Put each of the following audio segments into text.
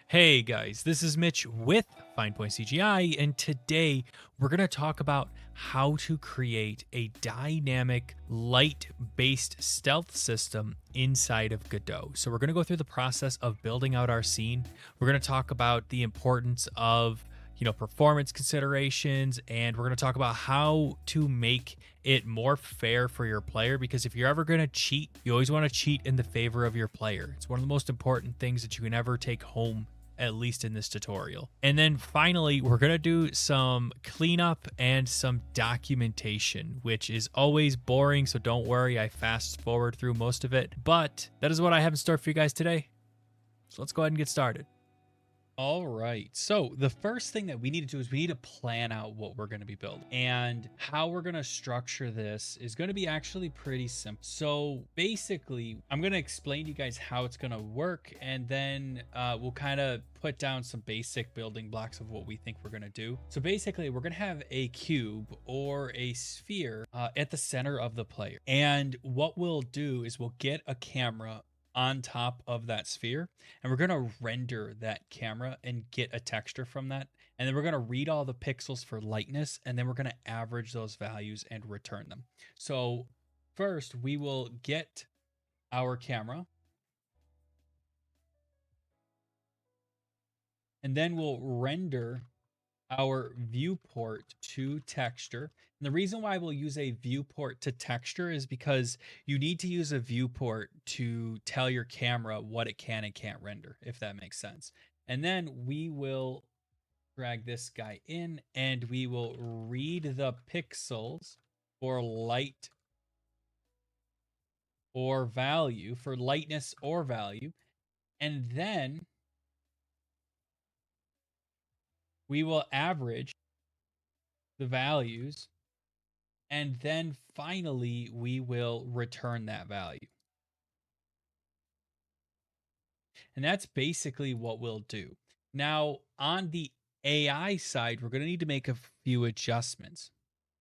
Hey guys, this is Mitch with FinePoint CGI, and today we're going to talk about how to create a dynamic light-based stealth system inside of Godot. So we're going to go through the process of building out our scene. We're going to talk about the importance of performance considerations, and we're going to talk about how to make it more fair for your player, because if you're ever going to cheat, you always want to cheat in the favor of your player. It's one of the most important things that you can ever take home, at least in this tutorial. And then finally, we're going to do some cleanup and some documentation, which is always boring, so don't worry, I fast forward through most of it, but that is what I have in store for you guys today. So let's go ahead and get started. All right. So the first thing that we need to do is we need to plan out what we're going to be building, and how we're going to structure this is going to be actually pretty simple. So basically, I'm going to explain to you guys how it's going to work, and then we'll kind of put down some basic building blocks of what we think we're going to do. So basically, we're going to have a cube or a sphere at the center of the player. And what we'll do is we'll get a camera on top of that sphere, and we're going to render that camera and get a texture from that, and then we're going to read all the pixels for lightness, and then we're going to average those values and return them. So first we will get our camera, and then we'll render our viewport to texture. And the reason why we'll use a viewport to texture is because you need to use a viewport to tell your camera what it can and can't render, if that makes sense. And then we will drag this guy in, and we will read the pixels for light or value, for lightness or value. And then we will average the values, and then finally we will return that value. And that's basically what we'll do. Now, on the AI side, we're going to need to make a few adjustments.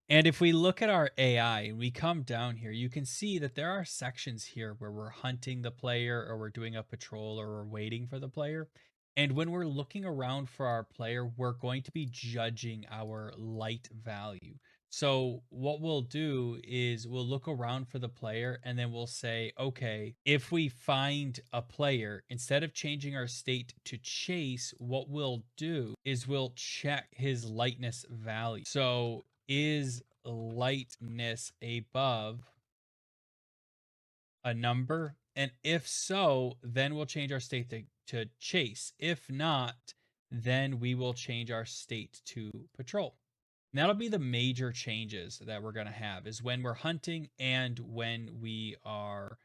And if we look at our AI and we come down here, you can see that there are sections here where we're hunting the player, or we're doing a patrol, or we're waiting for the player. And when we're looking around for our player, we're going to be judging our light value. So what we'll do is we'll look around for the player, and then we'll say, okay, if we find a player, instead of changing our state to chase, what we'll do is we'll check his lightness value. So is lightness above a number? And if so, then we'll change our state to chase. If not, then we will change our state to patrol. And that'll be the major changes that we're going to have, is when we're hunting and when we are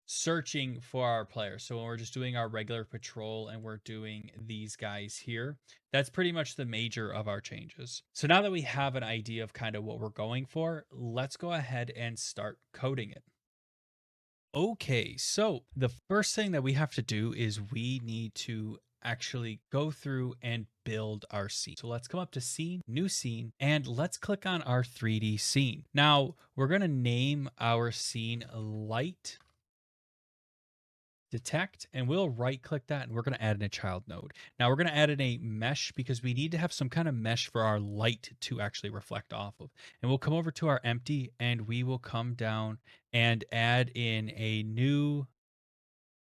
searching for our players. So when we're just doing our regular patrol and we're doing these guys here, that's pretty much the major of our changes. So now that we have an idea of kind of what we're going for, let's go ahead and start coding it. Okay, so the first thing that we have to do is we need to actually go through and build our scene. So let's come up to scene, new scene, and let's click on our 3D scene. Now we're going to name our scene light detect, and we'll right click that, and we're going to add in a child node. Now we're going to add in a mesh, because we need to have some kind of mesh for our light to actually reflect off of. And we'll come over to our empty, and we will come down and add in a new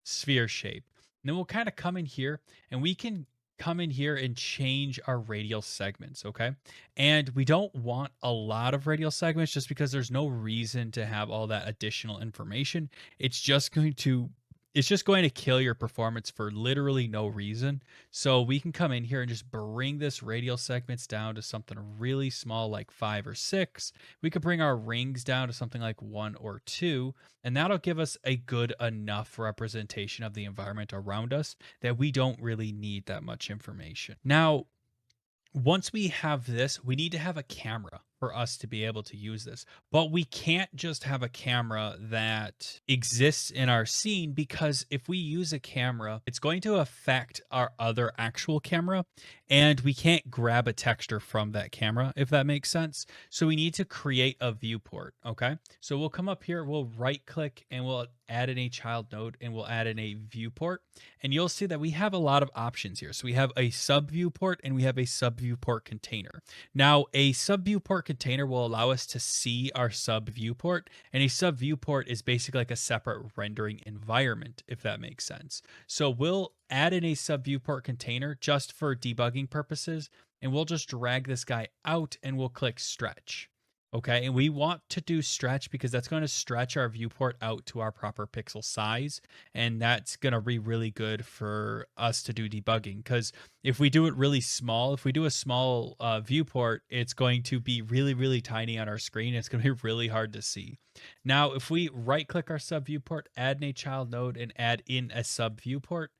sphere shape. And then we'll kind of come in here, and we can come in here and change our radial segments, okay? And we don't want a lot of radial segments, just because there's no reason to have all that additional information. It's just going to kill your performance for literally no reason. So we can come in here and just bring this radial segments down to something really small, like 5 or 6. We could bring our rings down to something like 1 or 2, and that'll give us a good enough representation of the environment around us that we don't really need that much information. Now, once we have this, we need to have a camera. for us to be able to use this. But we can't just have a camera that exists in our scene, because if we use a camera, it's going to affect our other actual camera, and we can't grab a texture from that camera, if that makes sense. So we need to create a viewport, okay? So we'll come up here, we'll right click, and we'll add in a child node, and we'll add in a viewport. And you'll see that we have a lot of options here. So we have a sub viewport and we have a sub viewport container. Now, a sub viewport container will allow us to see our sub viewport, and a sub viewport is basically like a separate rendering environment, if that makes sense. So we'll add in a sub viewport container just for debugging purposes, and we'll just drag this guy out and we'll click stretch. Okay, and we want to do stretch because that's going to stretch our viewport out to our proper pixel size, and that's going to be really good for us to do debugging. Because if we do it really small, if we do a small viewport, it's going to be really, really tiny on our screen. It's going to be really hard to see. Now, if we right click our sub viewport, add in a child node, and add in a sub viewport,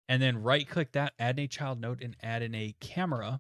and then right click that, add in a child node, and add in a camera,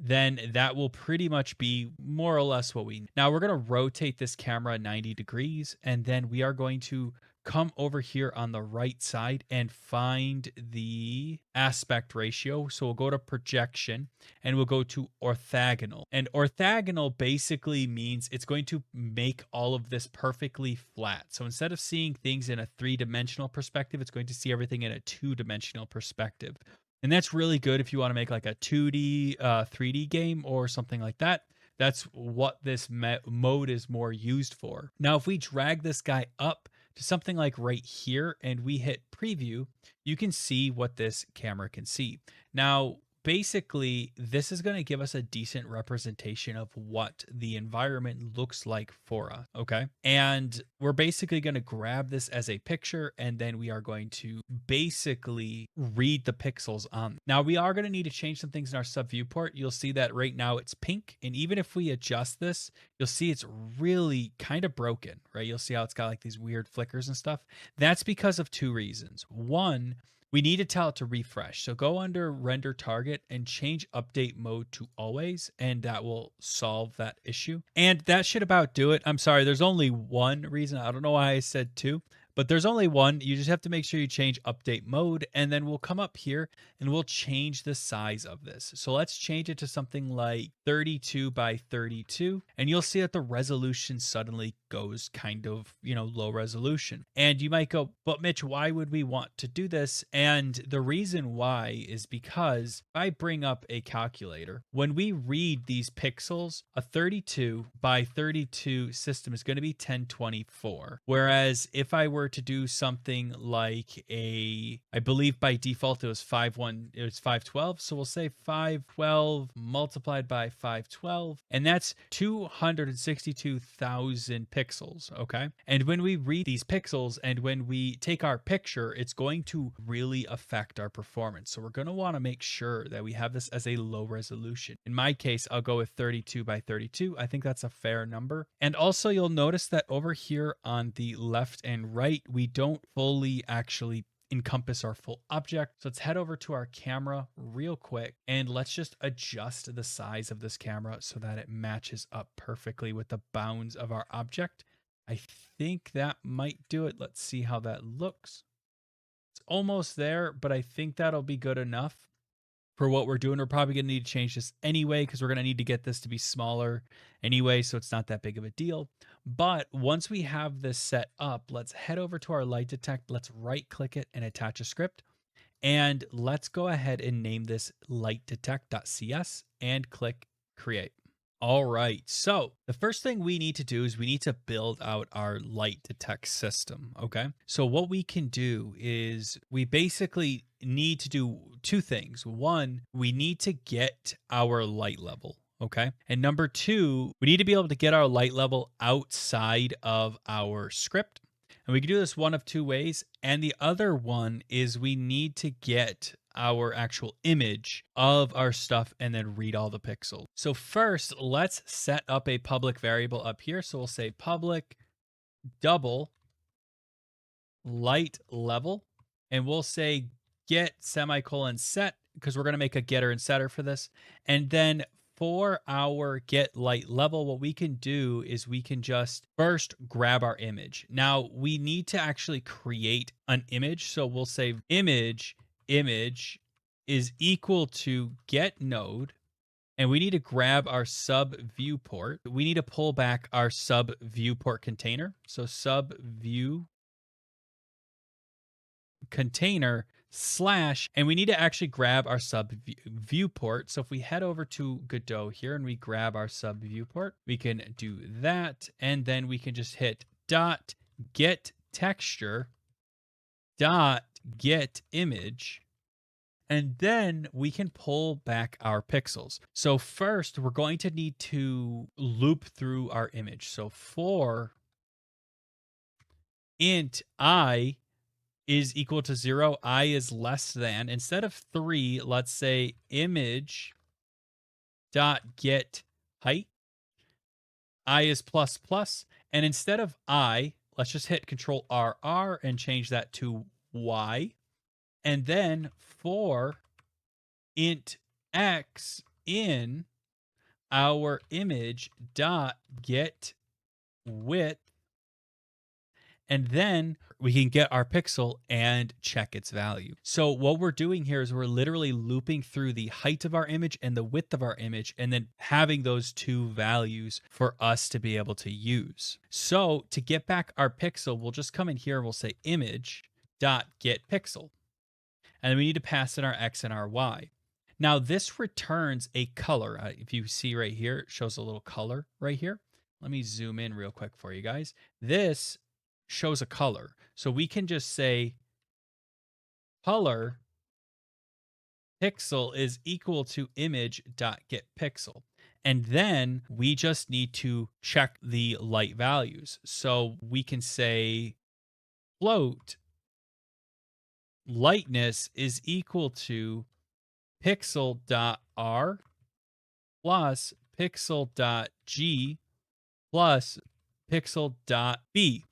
then that will pretty much be more or less what we need. Now we're going to rotate this camera 90 degrees, and then we are going to come over here on the right side and find the aspect ratio. So we'll go to projection and we'll go to orthogonal. And orthogonal basically means it's going to make all of this perfectly flat. So instead of seeing things in a 3-dimensional perspective, it's going to see everything in a 2-dimensional perspective. And that's really good if you want to make like a 2D, 3D game or something like that. That's what this mode is more used for. Now, if we drag this guy up to something like right here and we hit preview, you can see what this camera can see. Now, basically, this is going to give us a decent representation of what the environment looks like for us, okay? And we're basically going to grab this as a picture, and then we are going to basically read the pixels on. Now, we are going to need to change some things in our sub viewport. You'll see that right now it's pink, and even if we adjust this, you'll see it's really kind of broken, right? You'll see how it's got like these weird flickers and stuff. That's because of 2 reasons. One, we need to tell it to refresh. So go under render target and change update mode to always, and that will solve that issue. And that should about do it. I'm sorry, there's only one reason. I don't know why I said 2, but there's only one. You just have to make sure you change update mode, and then we'll come up here and we'll change the size of this. So let's change it to something like 32 by 32, and you'll see that the resolution suddenly goes kind of, low resolution. And you might go, but Mitch, why would we want to do this? And the reason why is because if I bring up a calculator, when we read these pixels, a 32 by 32 system is going to be 1024. Whereas if I were to do something like I believe by default it was 512. So we'll say 512 multiplied by 512, and that's 262,000 pixels, okay? And when we read these pixels and when we take our picture, it's going to really affect our performance. So we're going to want to make sure that we have this as a low resolution. In my case, I'll go with 32 by 32. I think that's a fair number. And also you'll notice that over here on the left and right, we don't fully actually encompass our full object. So let's head over to our camera real quick and let's just adjust the size of this camera so that it matches up perfectly with the bounds of our object. I think that might do it. Let's see how that looks. It's almost there, but I think that'll be good enough for what we're doing. We're probably going to need to change this anyway because we're going to need to get this to be smaller anyway, so it's not that big of a deal. But once we have this set up, let's head over to our light detect. Let's right click it and attach a script. And let's go ahead and name this lightdetect.cs and click create. All right, so the first thing we need to do is we need to build out our light detect system, okay? So what we can do is we basically need to do 2 things. One, we need to get our light level, okay? And number 2, we need to be able to get our light level outside of our script. And we can do this one of 2 ways. And the other one is we need to get our actual image of our stuff and then read all the pixels. So first, let's set up a public variable up here. So we'll say public double light level, and we'll say get semicolon set because we're going to make a getter and setter for this. And then for our get light level, what we can do is we can just first grab our image. Now we need to actually create an image. So we'll say image is equal to get node. And we need to grab our sub viewport. We need to pull back our sub viewport container. So sub view container slash, and we need to actually grab our sub viewport. So if we head over to Godot here and we grab our sub viewport, we can do that. And then we can just hit dot get texture dot get image. And then we can pull back our pixels. So first, we're going to need to loop through our image. So for int I is equal to 0, I is less than, instead of 3, let's say image dot get height, I is plus plus. And instead of I, let's just hit Control RR and change that to Y. And then for int x in our image dot get width, and then we can get our pixel and check its value. So what we're doing here is we're literally looping through the height of our image and the width of our image, and then having those two values for us to be able to use. So to get back our pixel, we'll just come in here and we'll say image dot get pixel. And then we need to pass in our X and our Y. Now this returns a color. If you see right here, it shows a little color right here. Let me zoom in real quick for you guys. This shows a color. So we can just say color pixel is equal to image dot get pixel. And then we just need to check the light values. So we can say float lightness is equal to pixel.r plus pixel.g plus pixel.b.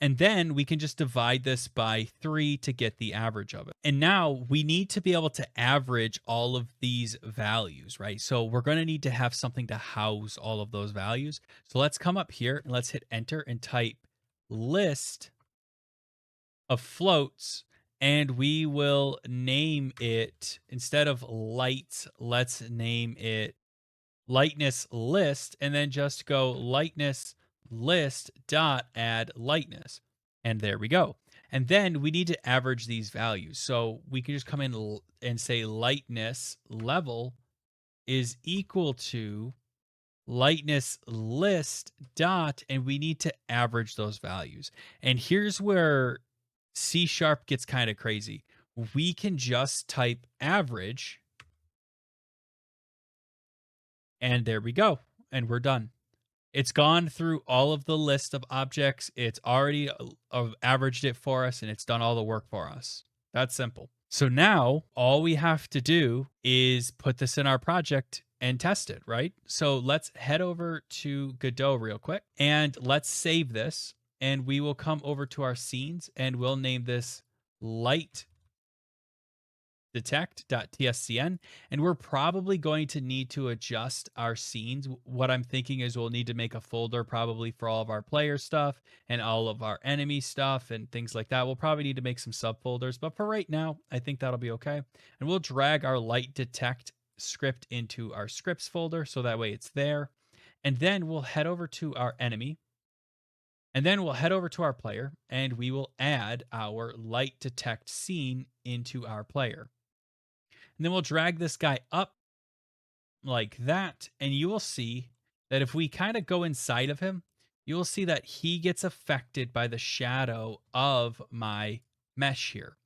And then we can just divide this by 3 to get the average of it. And now we need to be able to average all of these values, right? So we're going to need to have something to house all of those values. So let's come up here and let's hit enter and type list of floats. And we will name it, instead of light, let's name it lightness list, and then just go lightness list dot add lightness. And there we go. And then we need to average these values. So we can just come in and say lightness level is equal to lightness list dot, and we need to average those values. And here's where C# gets kind of crazy. We can just type average, and there we go. And we're done. It's gone through all of the list of objects. It's already averaged it for us, and it's done all the work for us. That's simple. So now all we have to do is put this in our project and test it, right? So let's head over to Godot real quick, and let's save this. And we will come over to our scenes and we'll name this light detect.tscn. And we're probably going to need to adjust our scenes. What I'm thinking is we'll need to make a folder probably for all of our player stuff and all of our enemy stuff and things like that. We'll probably need to make some subfolders, but for right now, I think that'll be okay. And we'll drag our light detect script into our scripts folder so that way it's there. And then we'll head over to our enemy. And then we'll head over to our player and we will add our light detect scene into our player. And then we'll drag this guy up like that. And you will see that if we kind of go inside of him, you will see that he gets affected by the shadow of my mesh here.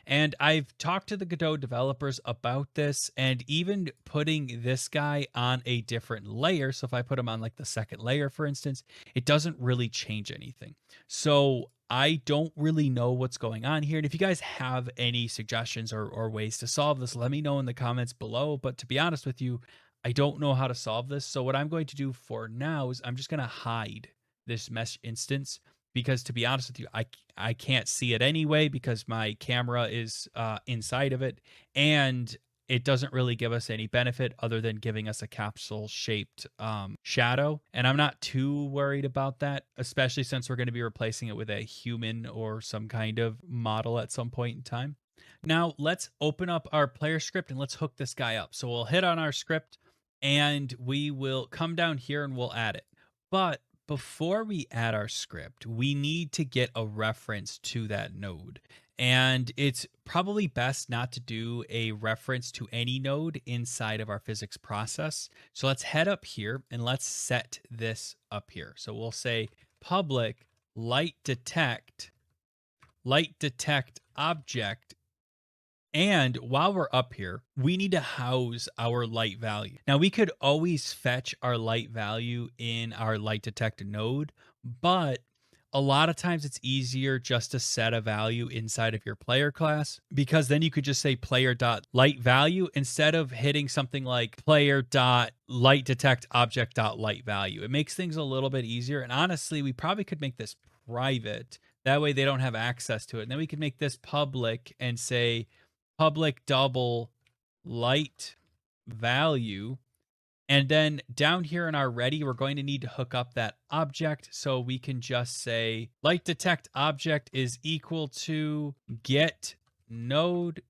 And I've talked to the Godot developers about this, and even putting this guy on a different layer. So if I put him on like the second layer, for instance, it doesn't really change anything. So I don't really know what's going on here. And if you guys have any suggestions or ways to solve this, let me know in the comments below. But to be honest with you, I don't know how to solve this. So what I'm going to do for now is I'm just going to hide this mesh instance, because to be honest with you, I can't see it anyway because my camera is inside of it, and it doesn't really give us any benefit other than giving us a capsule shaped shadow. And I'm not too worried about that, especially since we're going to be replacing it with a human or some kind of model at some point in time. Now let's open up our player script and let's hook this guy up. So we'll hit on our script and we will come down here and we'll add it. But before we add our script, we need to get a reference to that node. And it's probably best not to do a reference to any node inside of our physics process. So let's head up here and let's set this up here. So we'll say public light detect object. And while we're up here, we need to house our light value. Now we could always fetch our light value in our light detect node, but a lot of times it's easier just to set a value inside of your player class, because then you could just say player.light value instead of hitting something like player.lightDetectObject.light value. It makes things a little bit easier. And honestly, we probably could make this private. That way they don't have access to it. And then we could make this public and say public double light value. And then down here in our ready, we're going to need to hook up that object. So we can just say light detect object is equal to get node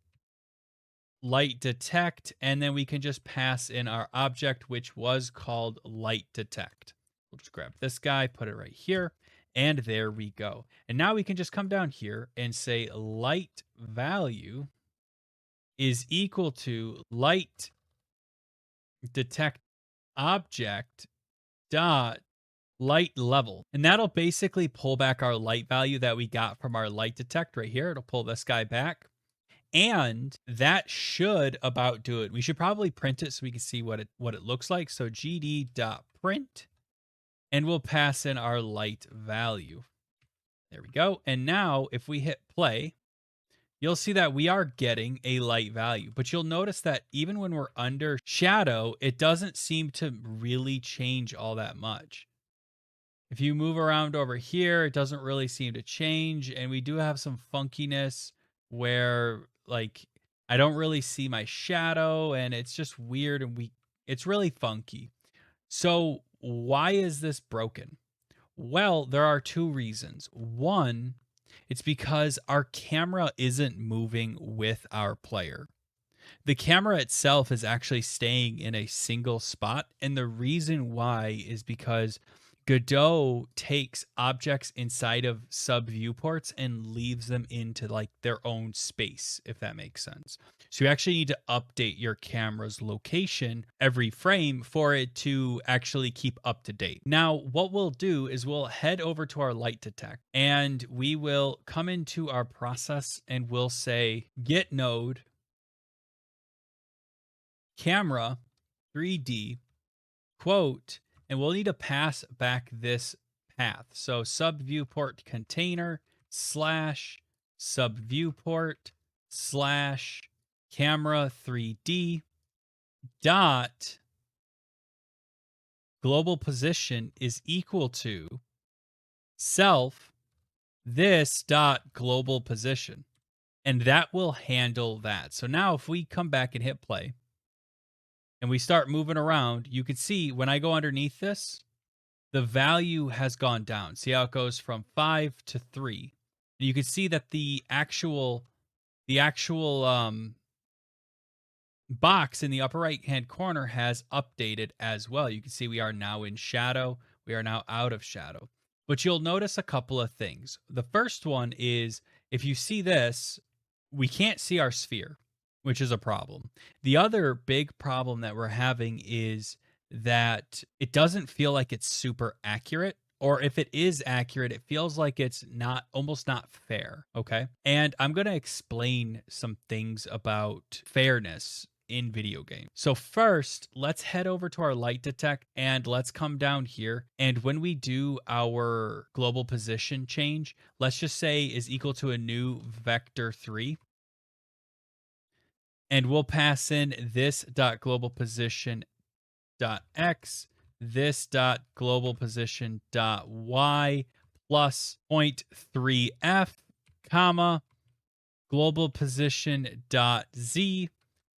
light detect. And then we can just pass in our object, which was called light detect. We'll just grab this guy, put it right here. And there we go. And now we can just come down here and say light value is equal to light detect object dot light level. And that'll basically pull back our light value that we got from our light detect right here. It'll pull this guy back. And that should about do it. We should probably print it so we can see what it looks like. So gd.print, and we'll pass in our light value. There we go. And now if we hit play, you'll see that we are getting a light value, but you'll notice that even when we're under shadow, it doesn't seem to really change all that much. If you move around over here, it doesn't really seem to change. And we do have some funkiness where like, I don't really see my shadow and it's just weird and it's really funky. So why is this broken? Well, there are two reasons. One, it's because our camera isn't moving with our player. The camera itself is actually staying in a single spot. And the reason why is because Godot takes objects inside of sub viewports and leaves them into like their own space, if that makes sense. So you actually need to update your camera's location every frame for it to actually keep up to date. Now, what we'll do is we'll head over to our light detect and we will come into our process and we'll say get node camera 3D quote, and we'll need to pass back this path. So sub viewport container slash sub viewport slash camera 3D dot global position is equal to self this dot global position. And that will handle that. So now if we come back and hit play and we start moving around, you can see when I go underneath this, the value has gone down. See how it goes from 5 to 3. And you can see that the actual box in the upper right hand corner has updated as well. You can see we are now in shadow. We are now out of shadow. But you'll notice a couple of things. The first one is if you see this, we can't see our sphere, which is a problem. The other big problem that we're having is that it doesn't feel like it's super accurate, or if it is accurate, it feels like it's almost not fair, okay? And I'm going to explain some things about fairness in video games. So first, let's head over to our light detect and let's come down here. And when we do our global position change, let's just say is equal to a new vector 3. And we'll pass in this dot global position dot x, this dot global position dot y plus 0.3f, comma global position dot z,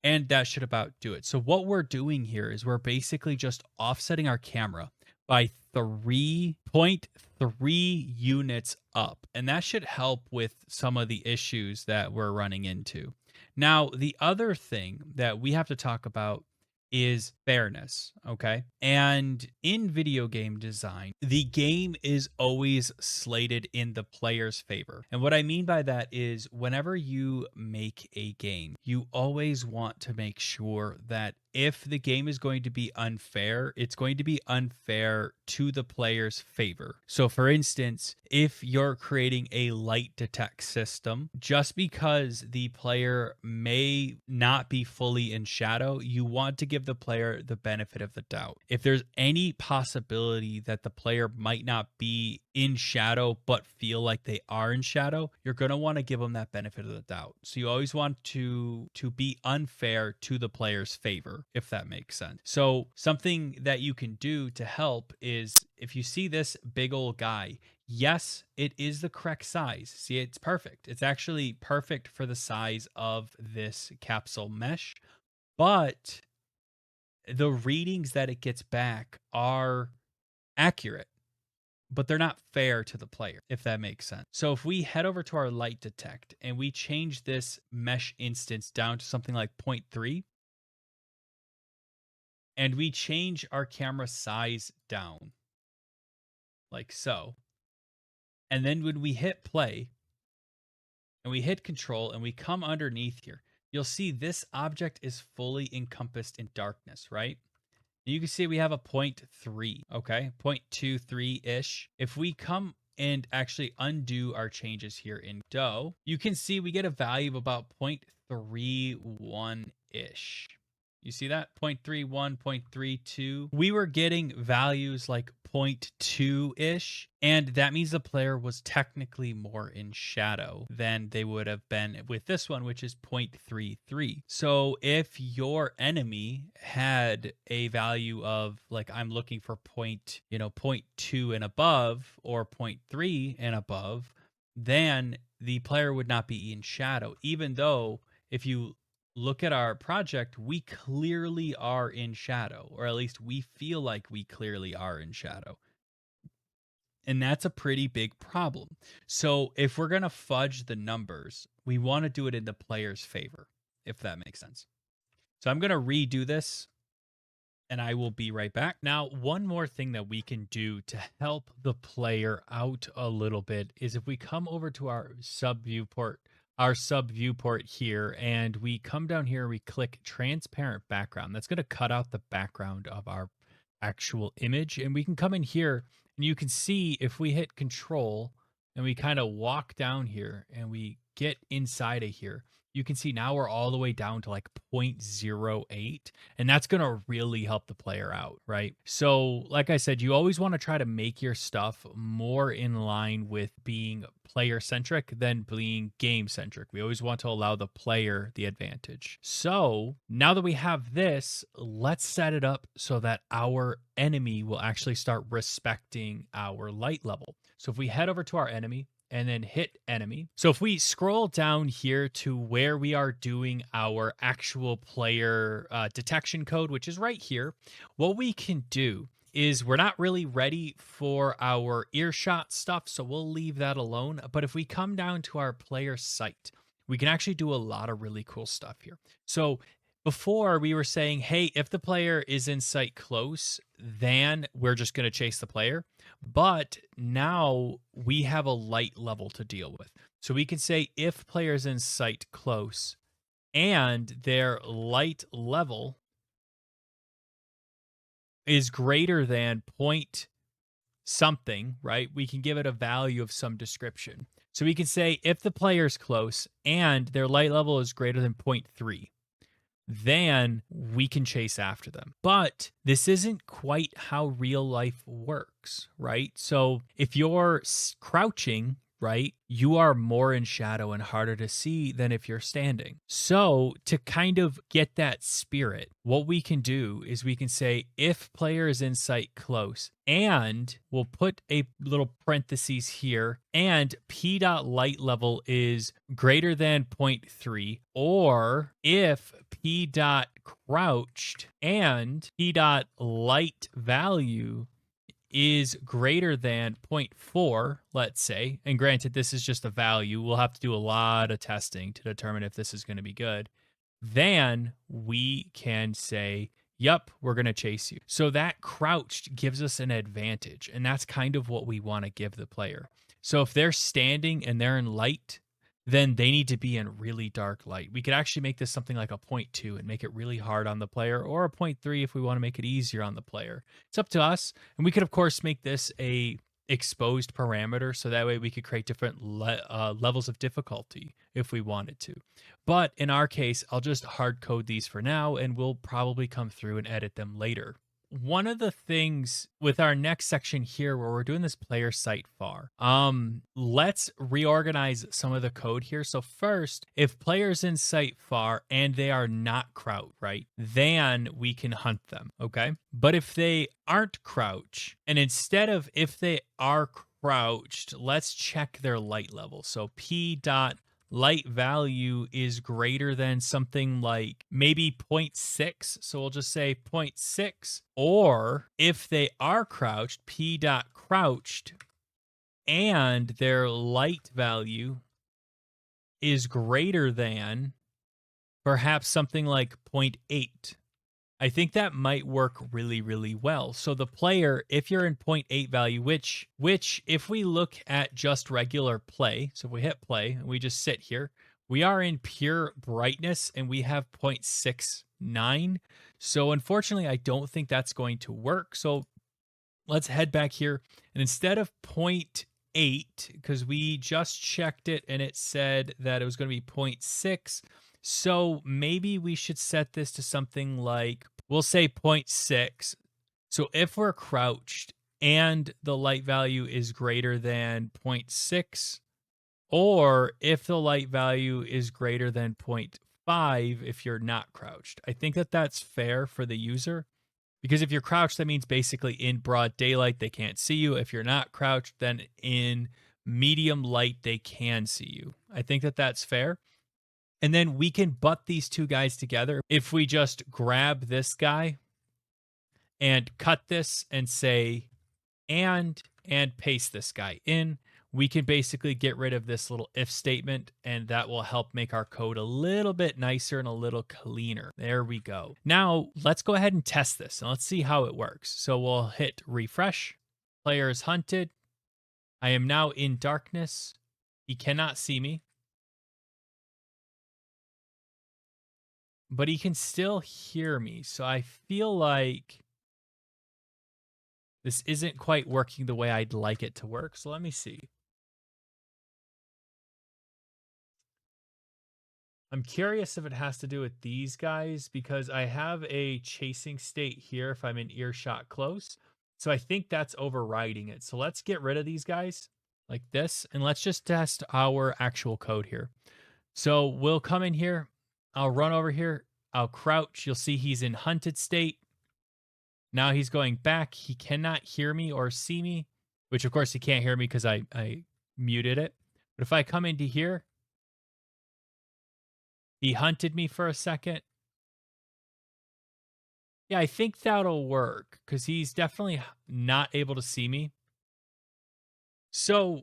And that should about do it. So what we're doing here is we're basically just offsetting our camera by 3.3 units up. And that should help with some of the issues that we're running into. Now, the other thing that we have to talk about is fairness, okay? And in video game design, the game is always slated in the player's favor. And what I mean by that is whenever you make a game, you always want to make sure that if the game is going to be unfair, it's going to be unfair to the player's favor. So, for instance, if you're creating a light detect system, just because the player may not be fully in shadow, you want to give the player the benefit of the doubt. If there's any possibility that the player might not be in shadow but feel like they are in shadow, you're going to want to give them that benefit of the doubt. So you always want to be unfair to the player's favor, if that makes sense. So something that you can do to help is if you see this big old guy, yes, it is the correct size. See, it's perfect. It's actually perfect for the size of this capsule mesh, but the readings that it gets back are accurate, but they're not fair to the player, if that makes sense. So if we head over to our light detect and we change this mesh instance down to something like 0.3, and we change our camera size down like so, and then when we hit play and we hit control and we come underneath here, you'll see this object is fully encompassed in darkness, right? You can see we have a 0.3, okay? 0.23-ish. If we come and actually undo our changes here in Godot, you can see we get a value of about 0.31-ish. You see that? 0.31, 0.32. We were getting values like 0.2-ish, and that means the player was technically more in shadow than they would have been with this one, which is 0.33. So if your enemy had a value of, like, I'm looking for 0.2 and above, or 0.3 and above, then the player would not be in shadow, even though if you look at our project, we clearly are in shadow, or at least we feel like we clearly are in shadow. And that's a pretty big problem. So if we're going to fudge the numbers, we want to do it in the player's favor, if that makes sense. So I'm going to redo this and I will be right back. Now, one more thing that we can do to help the player out a little bit is if we come over to our sub viewport here, and we come down here, we click transparent background. That's going to cut out the background of our actual image. And we can come in here and you can see if we hit control and we kind of walk down here and we get inside of here, you can see now we're all the way down to like 0.08, and that's going to really help the player out, right? So like I said, you always want to try to make your stuff more in line with being player centric than being game centric. We always want to allow the player the advantage. So now that we have this, let's set it up so that our enemy will actually start respecting our light level. So if we head over to our enemy and then hit enemy. So if we scroll down here to where we are doing our actual player detection code, which is right here, what we can do is we're not really ready for our earshot stuff, so we'll leave that alone. But if we come down to our player site, we can actually do a lot of really cool stuff here. So before we were saying, hey, if the player is in sight close, then we're just going to chase the player. But now we have a light level to deal with. So we can say if player's in sight close and their light level is greater than point something, right? We can give it a value of some description. So we can say if the player's close and their light level is greater than 0.3, then we can chase after them. But this isn't quite how real life works, right? So if you're crouching right? You are more in shadow and harder to see than if you're standing. So, to kind of get that spirit, what we can do is we can say if player is in sight close, and we'll put a little parentheses here, and p dot light level is greater than 0.3, or if p dot crouched and p dot light value is greater than zero point 0.4, let's say, and granted, this is just a value, we'll have to do a lot of testing to determine if this is going to be good, then we can say, yup, we're going to chase you. So that crouched gives us an advantage, and that's kind of what we want to give the player. So if they're standing and they're in light, then they need to be in really dark light. We could actually make this something like a 0.2 and make it really hard on the player, or a 0.3 if we want to make it easier on the player. It's up to us. And we could, of course, make this a exposed parameter, so that way we could create different levels of difficulty if we wanted to. But in our case, I'll just hard code these for now, and we'll probably come through and edit them later. One of the things with our next section here where we're doing this player sight far, let's reorganize some of the code here. So first, if players in sight far and they are not crouched, right, then we can hunt them, okay? But if they aren't crouched, and instead of if they are crouched, let's check their light level. So p dot light value is greater than something like maybe 0.6. So we'll just say 0.6. Or if they are crouched, p dot crouched and their light value is greater than perhaps something like 0.8. I think that might work really, really well. So the player, if you're in 0.8 value, which if we look at just regular play, so if we hit play and we just sit here, we are in pure brightness and we have 0.69. So unfortunately, I don't think that's going to work. So let's head back here, and instead of 0.8, because we just checked it and it said that it was going to be 0.6. So maybe we should set this to something like, we'll say 0.6. So if we're crouched and the light value is greater than 0.6, or if the light value is greater than 0.5 if you're not crouched. I think that that's fair for the user, because if you're crouched, that means basically in broad daylight, they can't see you. If you're not crouched, then in medium light, they can see you. I think that that's fair. And then we can butt these two guys together. If we just grab this guy and cut this and say, and paste this guy in, we can basically get rid of this little if statement, and that will help make our code a little bit nicer and a little cleaner. There we go. Now let's go ahead and test this and let's see how it works. So we'll hit refresh. Player is hunted. I am now in darkness. He cannot see me, but he can still hear me. So I feel like this isn't quite working the way I'd like it to work. So let me see. I'm curious if it has to do with these guys, because I have a chasing state here if I'm in earshot close. So I think that's overriding it. So let's get rid of these guys like this, and let's just test our actual code here. So we'll come in here. I'll run over here. I'll crouch. You'll see he's in hunted state. Now he's going back. He cannot hear me or see me, which of course he can't hear me because I muted it. But if I come into here, he hunted me for a second. Yeah, I think that'll work because he's definitely not able to see me. So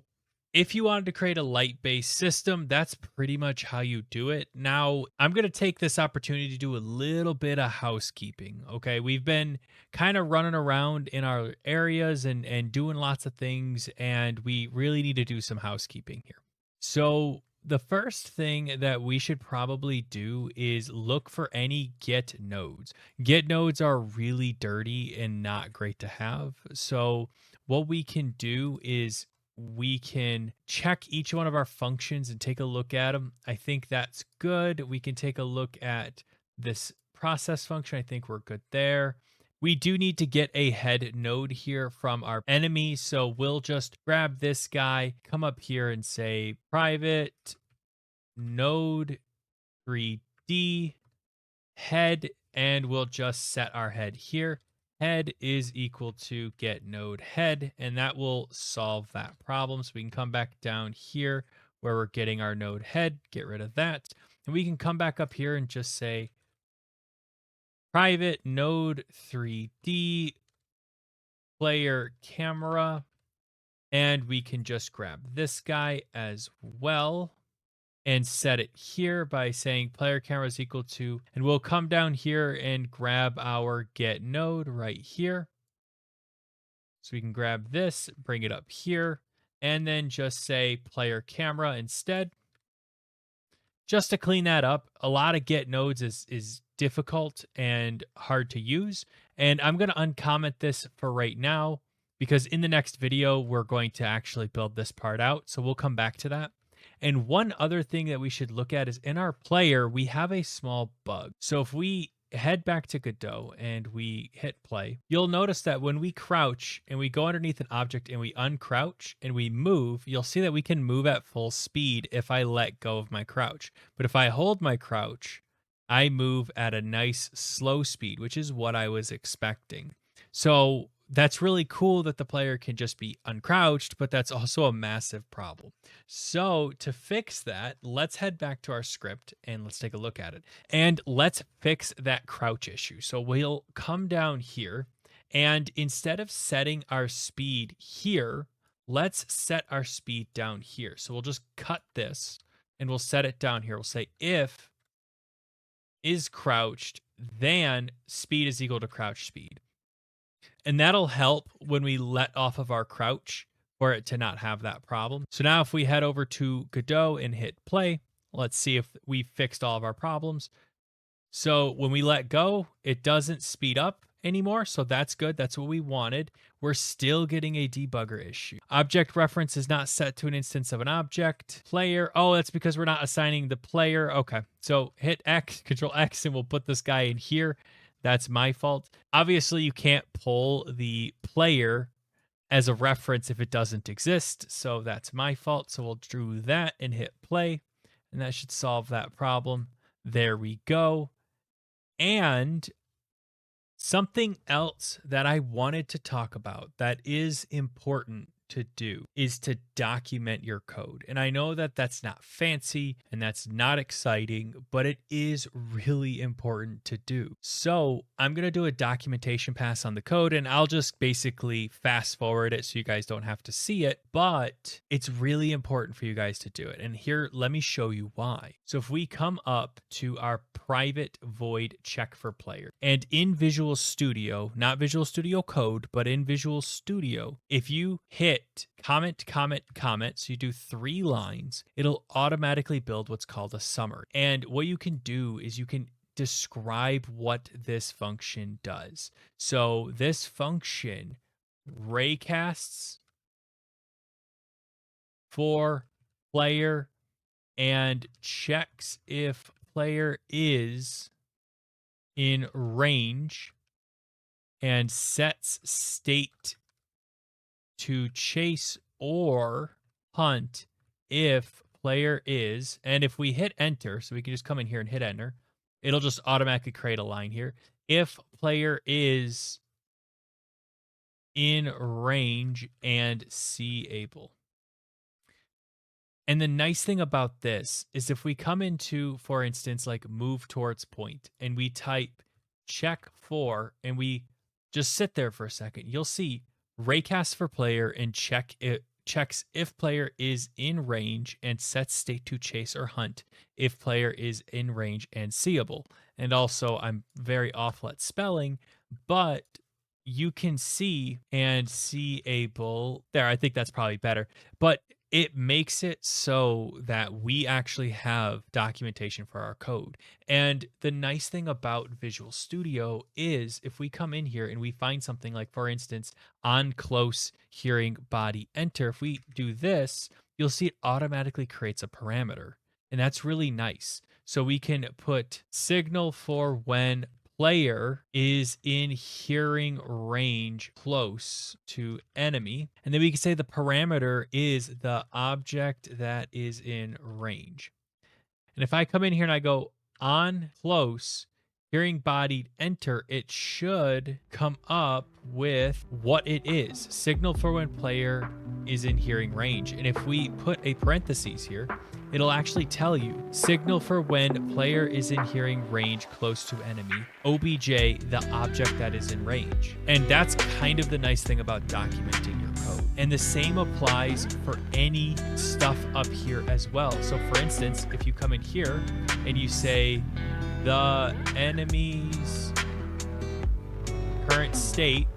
if you wanted to create a light-based system, that's pretty much how you do it. Now, I'm going to take this opportunity to do a little bit of housekeeping, okay? We've been kind of running around in our areas and doing lots of things, and we really need to do some housekeeping here. So the first thing that we should probably do is look for any get nodes. Get nodes are really dirty and not great to have. So what we can do is we can check each one of our functions and take a look at them. I think that's good. We can take a look at this process function. I think we're good there. We do need to get a head node here from our enemy. So we'll just grab this guy, come up here and say private node 3D head, and we'll just set our head here. Head is equal to get node head, and that will solve that problem. So we can come back down here where we're getting our node head, get rid of that. And we can come back up here and just say private node 3D player camera, and we can just grab this guy as well and set it here by saying player camera is equal to, and we'll come down here and grab our get node right here. So we can grab this, bring it up here, and then just say player camera instead. Just to clean that up, a lot of get nodes is difficult and hard to use. And I'm going to uncomment this for right now because in the next video, we're going to actually build this part out. So we'll come back to that. And one other thing that we should look at is in our player, we have a small bug. So if we head back to Godot and we hit play, you'll notice that when we crouch and we go underneath an object and we uncrouch and we move, you'll see that we can move at full speed if I let go of my crouch. But if I hold my crouch, I move at a nice slow speed, which is what I was expecting. So that's really cool that the player can just be uncrouched, but that's also a massive problem. So to fix that, let's head back to our script and let's take a look at it. And let's fix that crouch issue. So we'll come down here and instead of setting our speed here, let's set our speed down here. So we'll just cut this and we'll set it down here. We'll say if is crouched, then speed is equal to crouch speed. And that'll help when we let off of our crouch for it to not have that problem. So now if we head over to Godot and hit play, let's see if we fixed all of our problems. So when we let go, it doesn't speed up anymore. So that's good. That's what we wanted. We're still getting a debugger issue. Object reference is not set to an instance of an object. Player. Oh, that's because we're not assigning the player. Okay. So hit X, Control X, and we'll put this guy in here. That's my fault. Obviously, you can't pull the player as a reference if it doesn't exist. So that's my fault. So we'll do that and hit play. And that should solve that problem. There we go. And something else that I wanted to talk about that is important to do is to document your code. And I know that that's not fancy and that's not exciting, but it is really important to do. So I'm going to do a documentation pass on the code and I'll just basically fast forward it so you guys don't have to see it, but it's really important for you guys to do it. And here, let me show you why. So if we come up to our private void check for player and in Visual Studio, not Visual Studio Code, but in Visual Studio, if you hit comment, so you do 3 lines, it'll automatically build what's called a summary. And what you can do is you can describe what this function does. So this function raycasts for player and checks if player is in range and sets state to chase or hunt if player is, and if we hit enter, so we can just come in here and hit enter, it'll just automatically create a line here. If player is in range and seeable. And the nice thing about this is if we come into, for instance, like move towards point and we type check for, and we just sit there for a second, you'll see raycast for player and checks if player is in range and sets state to chase or hunt if player is in range and seeable. And also I'm very awful at spelling, but you can see and seeable there. I think that's probably better, but it makes it so that we actually have documentation for our code. And the nice thing about Visual Studio is if we come in here and we find something like, for instance, on close hearing body enter, if we do this, you'll see it automatically creates a parameter. And that's really nice. So we can put signal for when player is in hearing range close to enemy. And then we can say the parameter is the object that is in range. And if I come in here and I go on close, hearing bodied enter, it should come up with what it is. Signal for when player is in hearing range. And if we put a parentheses here, it'll actually tell you signal for when player is in hearing range close to enemy, obj, the object that is in range. And that's kind of the nice thing about documenting your code. And the same applies for any stuff up here as well. So for instance, if you come in here and you say the enemy's current state,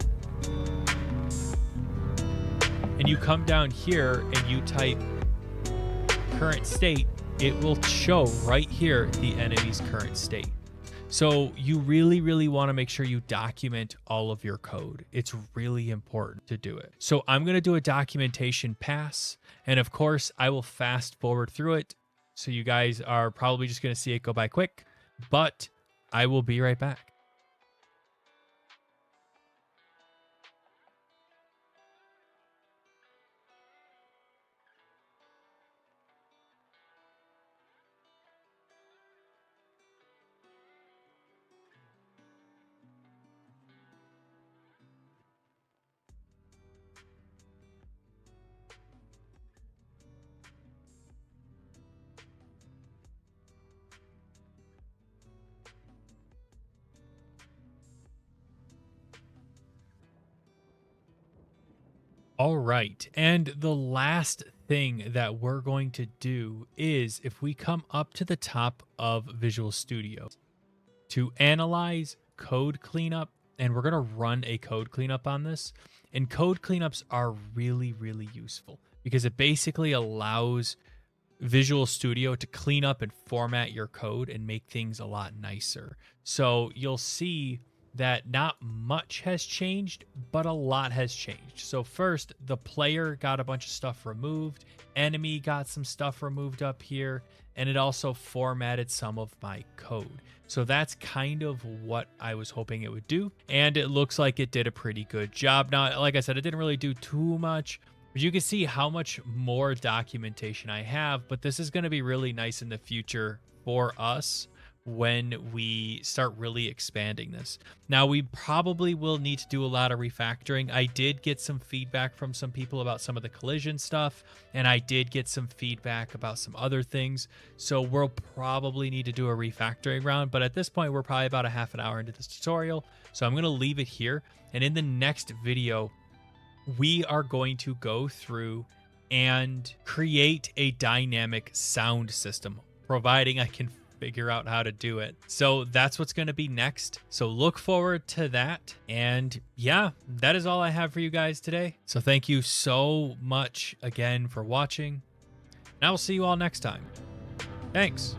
and you come down here and you type current state, it will show right here the enemy's current state. So you really want to make sure you document all of your code. It's really important to do it. So I'm going to do a documentation pass, and of course I will fast forward through it. So you guys are probably just going to see it go by quick, but I will be right back. All right. And the last thing that we're going to do is if we come up to the top of Visual Studio to analyze code cleanup, and we're going to run a code cleanup on this. And code cleanups are really useful because it basically allows Visual Studio to clean up and format your code and make things a lot nicer. So you'll see that not much has changed, but a lot has changed. So first, the player got a bunch of stuff removed, enemy got some stuff removed up here, and it also formatted some of my code. So that's kind of what I was hoping it would do, and it looks like it did a pretty good job. Now, like I said, it didn't really do too much, but you can see how much more documentation I have, but this is going to be really nice in the future for us when we start really expanding this. Now, we probably will need to do a lot of refactoring. I did get some feedback from some people about some of the collision stuff, and I did get some feedback about some other things. So we'll probably need to do a refactoring round, but at this point, we're probably about a half an hour into this tutorial. So I'm going to leave it here. And in the next video, we are going to go through and create a dynamic sound system, providing I can figure out how to do it. So that's what's going to be next. So look forward to that. And yeah, that is all I have for you guys today. So thank you so much again for watching, and I will see you all next time. Thanks.